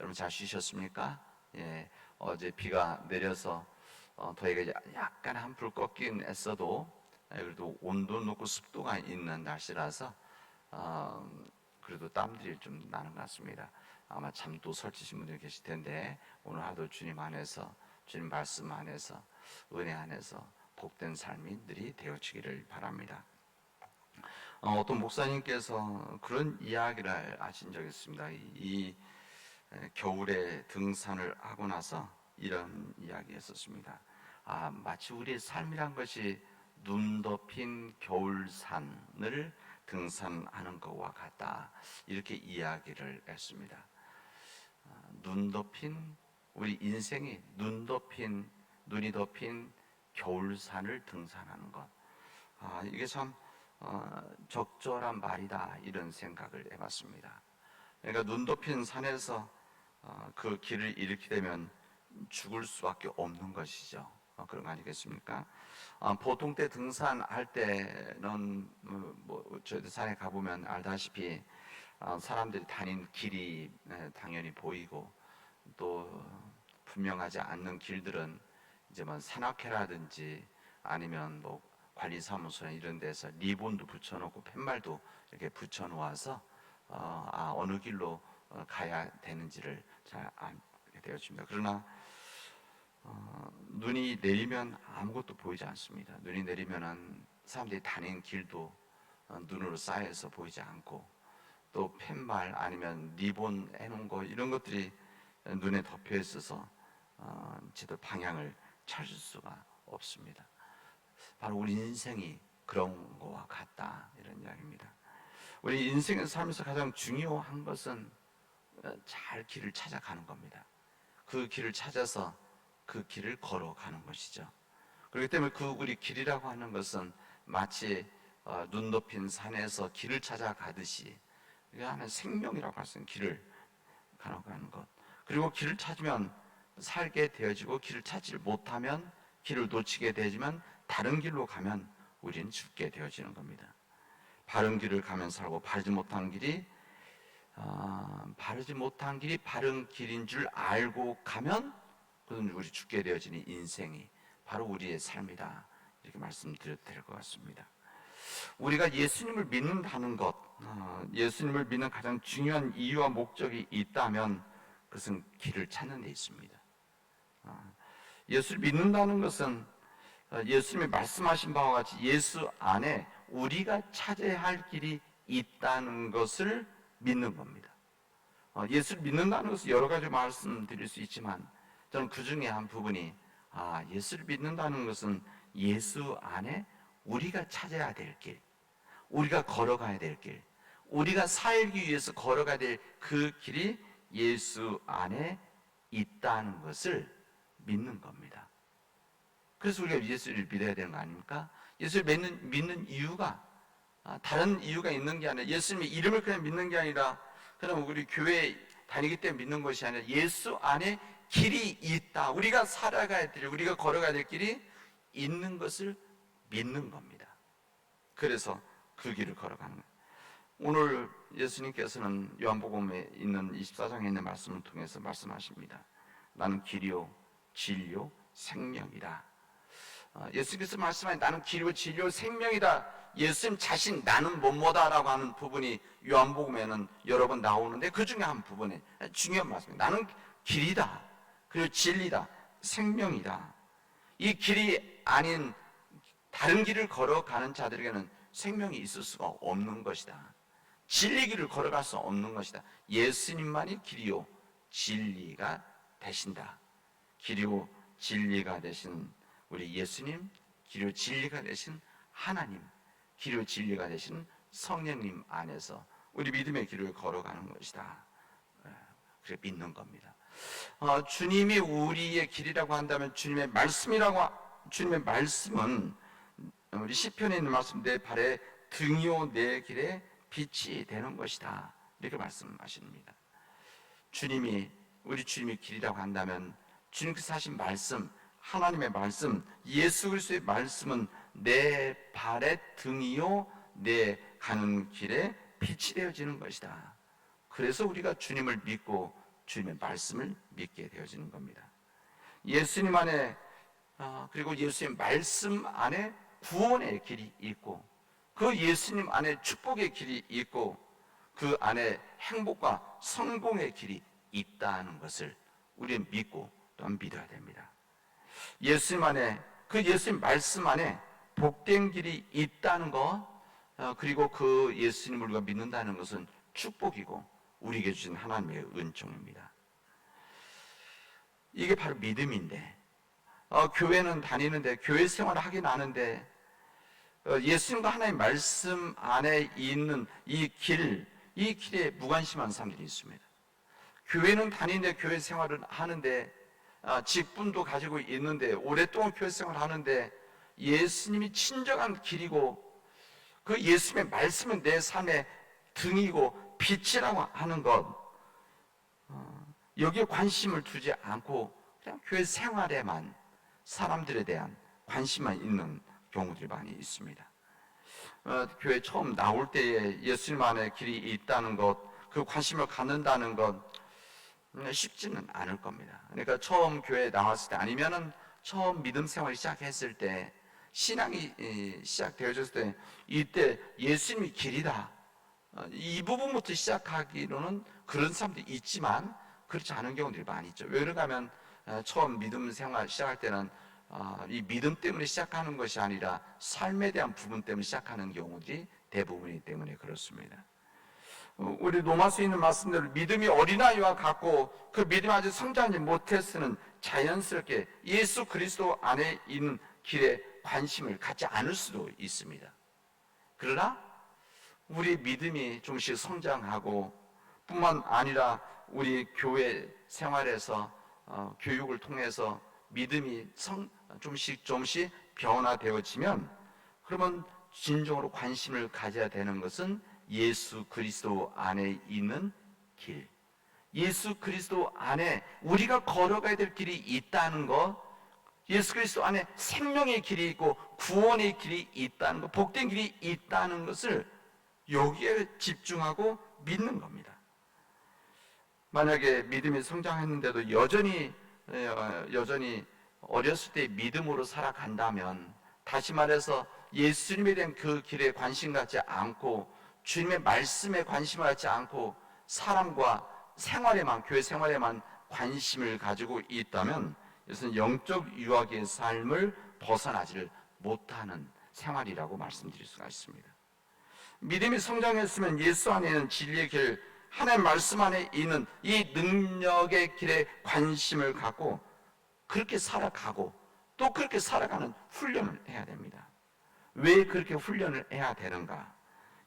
여러분 잘 쉬셨습니까? 예, 어제 비가 내려서 더위가 약간 한풀 꺾긴 했어도 그래도 온도 높고 습도가 있는 날씨라서 그래도 땀들이 좀 나는 것 같습니다. 아마 잠도 설치신 분들이 계실 텐데 오늘 하루 주님 안에서, 주님 말씀 안에서, 은혜 안에서 복된 삶이 늘이 되어지기를 바랍니다. 어떤 목사님께서 그런 이야기를 하신 적이 있습니다. 이 겨울에 등산을 하고 나서 이런 이야기 했었습니다. 마치 우리의 삶이란 것이 눈 덮인 겨울산을 등산하는 것과 같다, 이렇게 이야기를 했습니다. 눈 덮인, 우리 인생이 눈이 덮인 겨울산을 등산하는 것, 이게 참 적절한 말이다, 이런 생각을 해봤습니다. 그러니까 눈 덮인 산에서 그 길을 잃게 되면 죽을 수밖에 없는 것이죠. 그런 거 아니겠습니까? 보통 때 등산할 때는 저희도 산에 가보면 알다시피 사람들이 다닌 길이 당연히 보이고, 또 분명하지 않는 길들은 이제 뭐 산악회라든지 아니면 뭐 관리사무소나 이런 데서 리본도 붙여놓고 팻말도 이렇게 붙여놓아서 어느 길로 가야 되는지를 잘 알게 되어집니다. 그러나 눈이 내리면 아무것도 보이지 않습니다. 눈이 내리면은 사람들이 다니는 길도 눈으로 쌓여서 보이지 않고, 또 팻말 아니면 리본 해놓은 거, 이런 것들이 눈에 덮여 있어서 제대로 방향을 찾을 수가 없습니다. 바로 우리 인생이 그런 거와 같다, 이런 이야기입니다. 우리 인생의 삶에서 가장 중요한 것은 잘 길을 찾아가는 겁니다. 그 길을 찾아서 그 길을 걸어가는 것이죠. 그렇기 때문에 그 우리 길이라고 하는 것은 마치 눈 덮인 산에서 길을 찾아가듯이, 이게 하나의 생명이라고 할 수 있는 길을 가는 것. 그리고 길을 찾으면 살게 되어지고, 길을 찾지 못하면, 길을 놓치게 되지만 다른 길로 가면 우리는 죽게 되어지는 겁니다. 바른 길을 가면 살고, 바르지 못한 길이 바른 길인 줄 알고 가면 그건 우리 죽게 되어지는 인생이 바로 우리의 삶이다, 이렇게 말씀드려도 될 것 같습니다. 우리가 예수님을 믿는다는 것, 예수님을 믿는 가장 중요한 이유와 목적이 있다면 그것은 길을 찾는 데 있습니다. 예수를 믿는다는 것은 예수님이 말씀하신 바와 같이 예수 안에 우리가 찾아야 할 길이 있다는 것을 믿는 겁니다. 예수를 믿는다는 것은 여러 가지 말씀드릴 수 있지만, 저는 그 중에 한 부분이 예수를 믿는다는 것은 예수 안에 우리가 찾아야 될 길, 우리가 걸어가야 될 길, 우리가 살기 위해서 걸어가야 될 그 길이 예수 안에 있다는 것을 믿는 겁니다. 그래서 우리가 예수를 믿어야 되는 거 아닙니까? 예수를 믿는 이유가 다른 이유가 있는 게 아니라, 예수님의 이름을 그냥 믿는 게 아니라, 그럼 우리 교회 다니기 때문에 믿는 것이 아니라 예수 안에 길이 있다, 우리가 살아가야 될, 우리가 걸어가야 될 길이 있는 것을 믿는 겁니다. 그래서 그 길을 걸어가는 거예요. 오늘 예수님께서는 요한복음에 있는 24장에 있는 말씀을 통해서 말씀하십니다. 나는 길이요 진리요 생명이다. 예수께서 말씀하신 나는 길이요 진리요 생명이다, 예수님 자신 나는 뭐뭐다라고 하는 부분이 요한복음에는 여러 번 나오는데, 그 중에 한 부분에 중요한 말씀입니다. 나는 길이다, 그리고 진리다, 생명이다. 이 길이 아닌 다른 길을 걸어가는 자들에게는 생명이 있을 수가 없는 것이다. 진리 길을 걸어갈 수 없는 것이다. 예수님만이 길이요 진리가 되신다. 길이요 진리가 되신 우리 예수님, 길이요 진리가 되신 하나님, 길이요 진리가 되신 성령님 안에서 우리 믿음의 길을 걸어가는 것이다. 그래 믿는 겁니다. 주님이 우리의 길이라고 한다면 주님의 말씀은 우리 시편에 있는 말씀, 내 발의 등이요 내 길에 빛이 되는 것이다, 이렇게 말씀하십니다. 우리 주님이 길이라고 한다면 주님께서 하신 말씀, 하나님의 말씀, 예수 그리스도의 말씀은 내 발의 등이요 내 가는 길에 빛이 되어지는 것이다. 그래서 우리가 주님을 믿고 주님의 말씀을 믿게 되어지는 겁니다. 예수님 안에 그리고 예수의 말씀 안에 구원의 길이 있고 그 예수님 안에 축복의 길이 있고 그 안에 행복과 성공의 길이 있다는 것을 우리는 믿고 또한 믿어야 됩니다. 예수님 안에 그 예수님 말씀 안에 복된 길이 있다는 것 그리고 그 예수님을 우리가 믿는다는 것은 축복이고 우리에게 주신 하나님의 은총입니다. 이게 바로 믿음인데 교회는 다니는데 교회 생활을 하긴 하는데 예수님과 하나님의 말씀 안에 있는 이 길에 무관심한 사람들이 있습니다. 교회는 다니는데 교회 생활을 하는데 직분도 가지고 있는데 오랫동안 교회 생활을 하는데 예수님이 친정한 길이고 그 예수님의 말씀은 내 삶의 등이고 빛이라고 하는 것 여기에 관심을 두지 않고 그냥 교회 생활에만 사람들에 대한 관심만 있는 경우들이 많이 있습니다. 교회 처음 나올 때에 예수님 안에 길이 있다는 것, 그 관심을 갖는다는 것 쉽지는 않을 겁니다. 그러니까 처음 교회에 나왔을 때 아니면은 처음 믿음 생활을 시작했을 때 신앙이 시작되어졌을 때 이때 예수님이 길이다. 이 부분부터 시작하기로는 그런 사람도 있지만 그렇지 않은 경우들이 많이 있죠. 왜 그런가 하면 처음 믿음 생활 시작할 때는 이 믿음 때문에 시작하는 것이 아니라 삶에 대한 부분 때문에 시작하는 경우들이 대부분이기 때문에 그렇습니다. 우리 로마서에 있는 말씀대로 믿음이 어린아이와 같고 그 믿음이 아직 성장하지 못했으는 자연스럽게 예수 그리스도 안에 있는 길에 관심을 갖지 않을 수도 있습니다. 그러나 우리 믿음이 조금씩 성장하고 뿐만 아니라 우리 교회 생활에서 교육을 통해서 믿음이 조금씩 변화되어지면 그러면 진정으로 관심을 가져야 되는 것은 예수 그리스도 안에 있는 길, 예수 그리스도 안에 우리가 걸어가야 될 길이 있다는 것, 예수 그리스도 안에 생명의 길이 있고 구원의 길이 있다는 것, 복된 길이 있다는 것을 여기에 집중하고 믿는 겁니다. 만약에 믿음이 성장했는데도 여전히 어렸을 때 믿음으로 살아간다면, 다시 말해서 예수님에 대한 그 길에 관심 갖지 않고 주님의 말씀에 관심을 갖지 않고 사람과 생활에만, 교회 생활에만 관심을 가지고 있다면 이것은 영적 유아기의 삶을 벗어나지를 못하는 생활이라고 말씀드릴 수가 있습니다. 믿음이 성장했으면 예수 안에 있는 진리의 길, 하나님의 말씀 안에 있는 이 능력의 길에 관심을 갖고 그렇게 살아가고 또 그렇게 살아가는 훈련을 해야 됩니다. 왜 그렇게 훈련을 해야 되는가?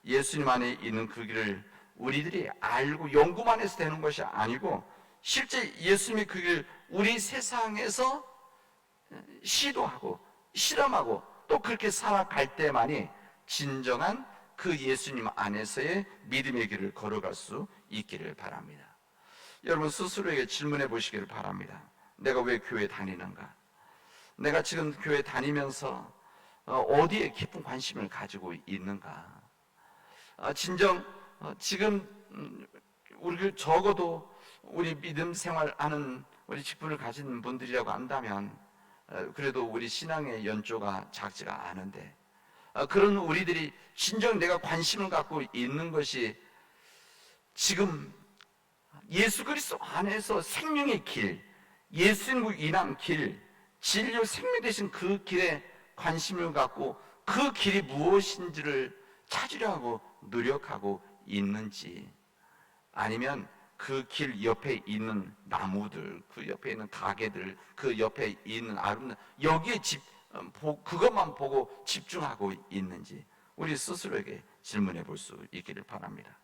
예수님 안에 있는 그 길을 우리들이 알고 연구만 해서 되는 것이 아니고 실제 예수님의 그 길을 우리 세상에서 시도하고 실험하고 또 그렇게 살아갈 때만이 진정한 그 예수님 안에서의 믿음의 길을 걸어갈 수 있기를 바랍니다. 여러분 스스로에게 질문해 보시기를 바랍니다. 내가 왜 교회 다니는가? 내가 지금 교회 다니면서 어디에 깊은 관심을 가지고 있는가? 진정 지금 우리 적어도 우리 믿음 생활하는 우리 직분을 가진 분들이라고 한다면 그래도 우리 신앙의 연조가 작지가 않은데 그런 우리들이 진정 내가 관심을 갖고 있는 것이 지금 예수 그리스도 안에서 생명의 길, 예수님을 인한 길, 진리와 생명 되신 그 길에 관심을 갖고 그 길이 무엇인지를 찾으려고 노력하고 있는지, 아니면 그 길 옆에 있는 나무들, 그 옆에 있는 가게들, 그 옆에 있는 아름다운 여기에 그것만 보고 집중하고 있는지 우리 스스로에게 질문해 볼 수 있기를 바랍니다.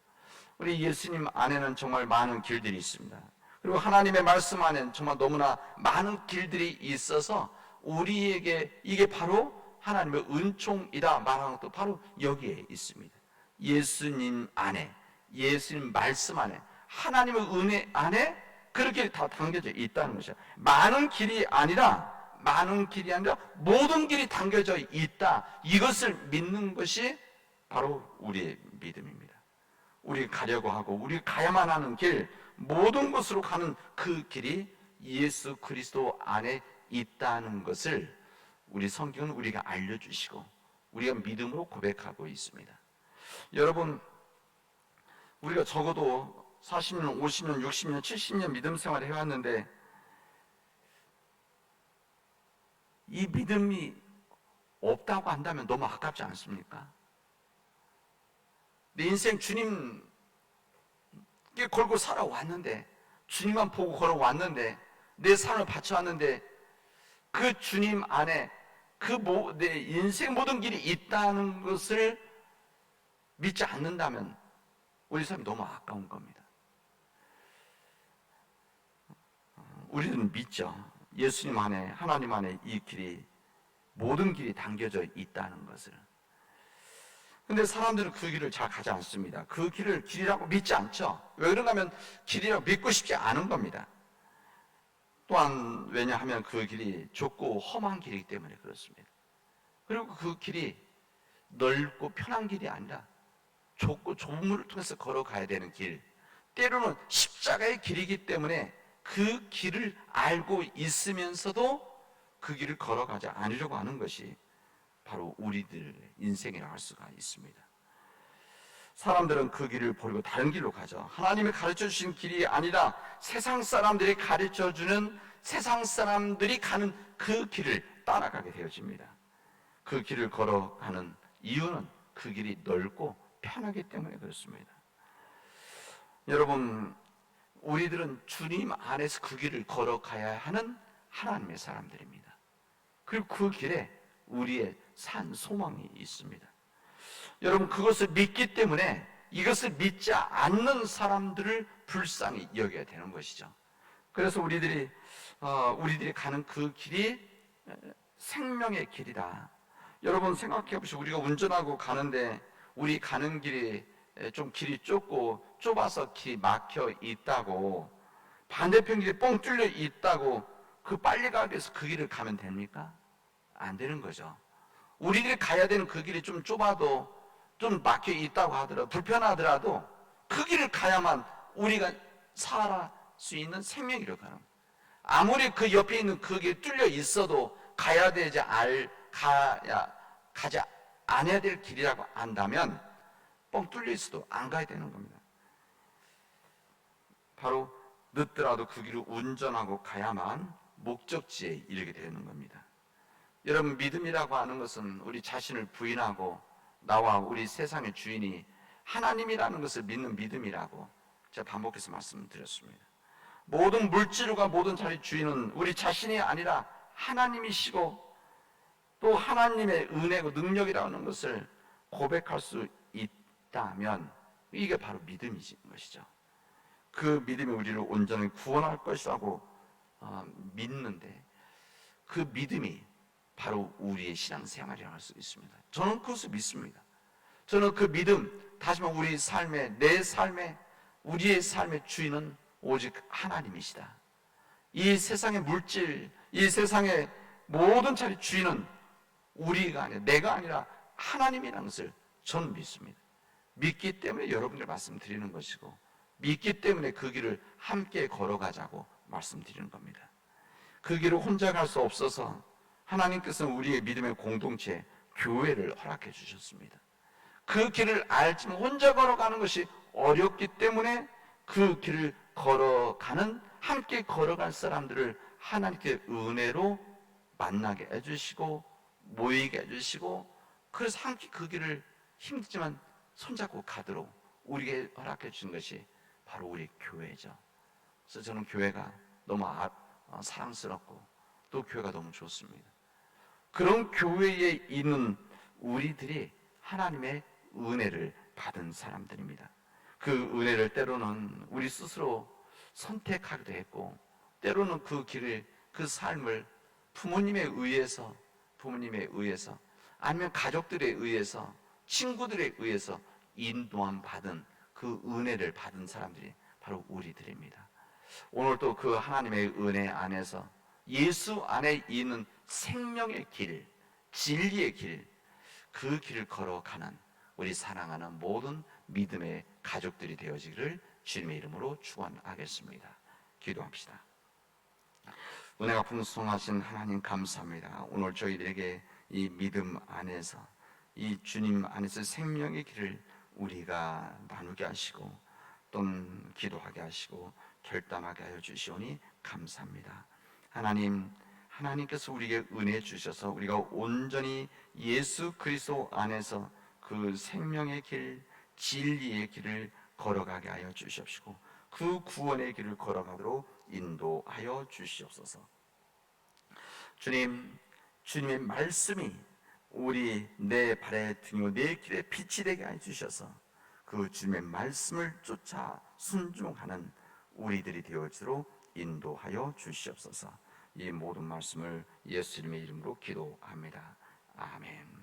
우리 예수님 안에는 정말 많은 길들이 있습니다. 그리고 하나님의 말씀 안에는 정말 너무나 많은 길들이 있어서 우리에게 이게 바로 하나님의 은총이다 말하는 것도 바로 여기에 있습니다. 예수님 안에, 예수님 말씀 안에, 하나님의 은혜 안에 그렇게 다 담겨져 있다는 것이야. 많은 길이 아니라 모든 길이 담겨져 있다. 이것을 믿는 것이 바로 우리의 믿음입니다. 우리 가려고 하고 우리 가야만 하는 길, 모든 곳으로 가는 그 길이 예수 그리스도 안에 있다는 것을 우리 성경은 우리가 알려주시고 우리가 믿음으로 고백하고 있습니다. 여러분, 우리가 적어도 40년, 50년, 60년, 70년 믿음 생활을 해왔는데 이 믿음이 없다고 한다면 너무 아깝지 않습니까? 내 인생 주님께 걸고 살아왔는데, 주님만 보고 걸어왔는데, 내 삶을 바쳐왔는데 그 주님 안에 내 인생 모든 길이 있다는 것을 믿지 않는다면 우리 삶이 너무 아까운 겁니다. 우리는 믿죠. 예수님 안에, 하나님 안에 이 길이, 모든 길이 담겨져 있다는 것을. 근데 사람들은 그 길을 잘 가지 않습니다. 그 길을 길이라고 믿지 않죠. 왜 그러냐 하면 길이라고 믿고 싶지 않은 겁니다. 또한 왜냐하면 그 길이 좁고 험한 길이기 때문에 그렇습니다. 그리고 그 길이 넓고 편한 길이 아니라 좁고 좁은 물을 통해서 걸어가야 되는 길, 때로는 십자가의 길이기 때문에 그 길을 알고 있으면서도 그 길을 걸어가지 않으려고 하는 것이 바로 우리들의 인생이라고 할 수가 있습니다. 사람들은 그 길을 버리고 다른 길로 가죠. 하나님이 가르쳐 주신 길이 아니라 세상 사람들이 가르쳐 주는, 세상 사람들이 가는 그 길을 따라가게 되어집니다. 그 길을 걸어가는 이유는 그 길이 넓고 편하기 때문에 그렇습니다. 여러분, 우리들은 주님 안에서 그 길을 걸어가야 하는 하나님의 사람들입니다. 그리고 그 길에 우리의 산 소망이 있습니다. 여러분, 그것을 믿기 때문에 이것을 믿지 않는 사람들을 불쌍히 여겨야 되는 것이죠. 그래서 우리들이 가는 그 길이 생명의 길이다. 여러분 생각해 보시고, 우리가 운전하고 가는데 우리 가는 길이 좀 길이 좁고 좁아서 길이 막혀 있다고, 반대편 길이 뻥 뚫려 있다고 그 빨리 가기 위해서 그 길을 가면 됩니까? 안 되는 거죠. 우리들이 가야 되는 그 길이 좀 좁아도, 좀 막혀 있다고 하더라도, 불편하더라도 그 길을 가야만 우리가 살아갈 수 있는 생명이라고 하는 거예요. 아무리 그 옆에 있는 그 길이 뚫려 있어도 가야 되지 가지 않아야 될 길이라고 안다면 뻥 뚫려 있어도 안 가야 되는 겁니다. 바로 늦더라도 그 길을 운전하고 가야만 목적지에 이르게 되는 겁니다. 여러분, 믿음이라고 하는 것은 우리 자신을 부인하고 나와 우리 세상의 주인이 하나님이라는 것을 믿는 믿음이라고 제가 반복해서 말씀드렸습니다. 모든 물질과 모든 자리 주인은 우리 자신이 아니라 하나님이시고, 또 하나님의 은혜고 능력이라는 것을 고백할 수 있다면 이게 바로 믿음이신 것이죠. 그 믿음이 우리를 온전히 구원할 것이라고 믿는데, 그 믿음이 바로 우리의 신앙생활이라고 할 수 있습니다. 저는 그것을 믿습니다. 저는 그 믿음, 다시 말해 우리 삶의, 내 삶의, 우리의 삶의 주인은 오직 하나님이시다. 이 세상의 물질, 이 세상의 모든 자리 주인은 우리가 아니라, 내가 아니라 하나님이라는 것을 저는 믿습니다. 믿기 때문에 여러분들 말씀드리는 것이고, 믿기 때문에 그 길을 함께 걸어가자고 말씀드리는 겁니다. 그 길을 혼자 갈 수 없어서 하나님께서는 우리의 믿음의 공동체, 교회를 허락해 주셨습니다. 그 길을 알지만 혼자 걸어가는 것이 어렵기 때문에 그 길을 걸어가는, 함께 걸어갈 사람들을 하나님께 은혜로 만나게 해주시고 모이게 해주시고, 그래서 함께 그 길을 힘들지만 손잡고 가도록 우리에게 허락해 주신 것이 바로 우리 교회죠. 그래서 저는 교회가 너무 사랑스럽고 또 교회가 너무 좋습니다. 그런 교회에 있는 우리들이 하나님의 은혜를 받은 사람들입니다. 그 은혜를 때로는 우리 스스로 선택하기도 했고, 때로는 그 길을, 그 삶을 부모님에 의해서 아니면 가족들에 의해서, 친구들에 의해서 인도함 받은, 그 은혜를 받은 사람들이 바로 우리들입니다. 오늘도 그 하나님의 은혜 안에서 예수 안에 있는 생명의 길, 진리의 길, 그 길을 걸어가는 우리 사랑하는 모든 믿음의 가족들이 되어지기를 주님의 이름으로 축원하겠습니다. 기도합시다. 은혜가 풍성하신 하나님 감사합니다. 오늘 저희들에게 이 믿음 안에서 이 주님 안에서 생명의 길을 우리가 나누게 하시고 또는 기도하게 하시고 결단하게 하여 주시오니 감사합니다. 하나님께서 우리에게 은혜 주셔서 우리가 온전히 예수 그리스도 안에서 그 생명의 길, 진리의 길을 걸어가게 하여 주시옵시고 그 구원의 길을 걸어가도록 인도하여 주시옵소서. 주님의 말씀이 우리 내 발의 등이요 내 길에 빛이 되게 해 주셔서 그 주님의 말씀을 쫓아 순종하는 우리들이 되어지도록 인도하여 주시옵소서. 이 모든 말씀을 예수님의 이름으로 기도합니다. 아멘.